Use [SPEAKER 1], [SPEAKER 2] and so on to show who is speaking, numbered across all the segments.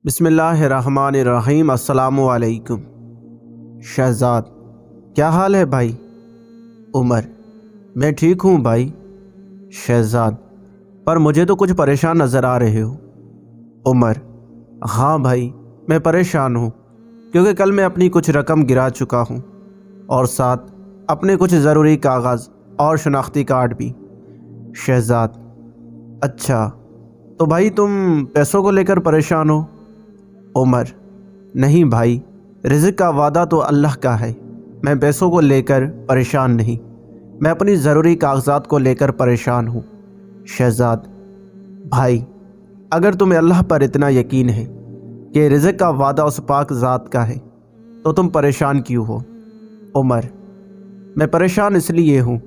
[SPEAKER 1] बिस्मिल्लाहिर्रहमानिर्रहीम। अस्सलामु अलैकुम। शहजाद, क्या हाल है भाई? उमर, मैं ठीक हूँ भाई। शहजाद, पर मुझे तो कुछ परेशान नज़र आ रहे हो। उमर, हाँ भाई, मैं परेशान हूँ क्योंकि कल मैं अपनी कुछ रकम गिरा चुका हूँ और साथ अपने कुछ ज़रूरी कागज़ और शनाख्ती कार्ड भी। शहजाद, अच्छा, तो भाई तुम पैसों को लेकर परेशान हो? उमर, नहीं भाई, रिज़्क़ का वादा तो अल्लाह का है। मैं पैसों को लेकर परेशान नहीं, मैं अपनी ज़रूरी कागज़ात को लेकर परेशान हूँ। शहजाद, भाई, अगर तुम्हें अल्लाह पर इतना यकीन है कि रिज़्क़ का वादा उस पाक ज़ात का है तो तुम परेशान क्यों हो? उमर, मैं परेशान इसलिए हूँ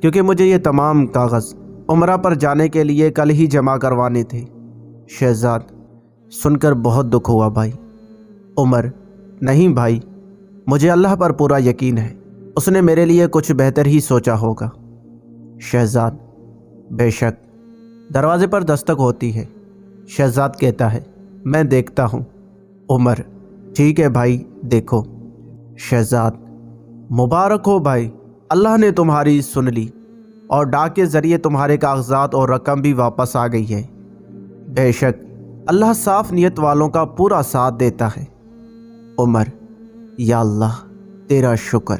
[SPEAKER 1] क्योंकि मुझे ये तमाम कागज़ उम्रा पर जाने के लिए कल ही जमा करवाने थे। शहजाद, सुनकर बहुत दुख हुआ भाई। उमर, नहीं भाई, मुझे अल्लाह पर पूरा यकीन है, उसने मेरे लिए कुछ बेहतर ही सोचा होगा। शहजाद, बेशक। दरवाजे पर दस्तक होती है। शहजाद कहता है, मैं देखता हूँ। उमर, ठीक है भाई, देखो। शहजाद, मुबारक हो भाई, अल्लाह ने तुम्हारी सुन ली और डाक के ज़रिए तुम्हारे कागजात और रकम भी वापस आ गई है। बेशक अल्लाह साफ नियत वालों का पूरा साथ देता है। उमर, या अल्लाह, तेरा शुक्र।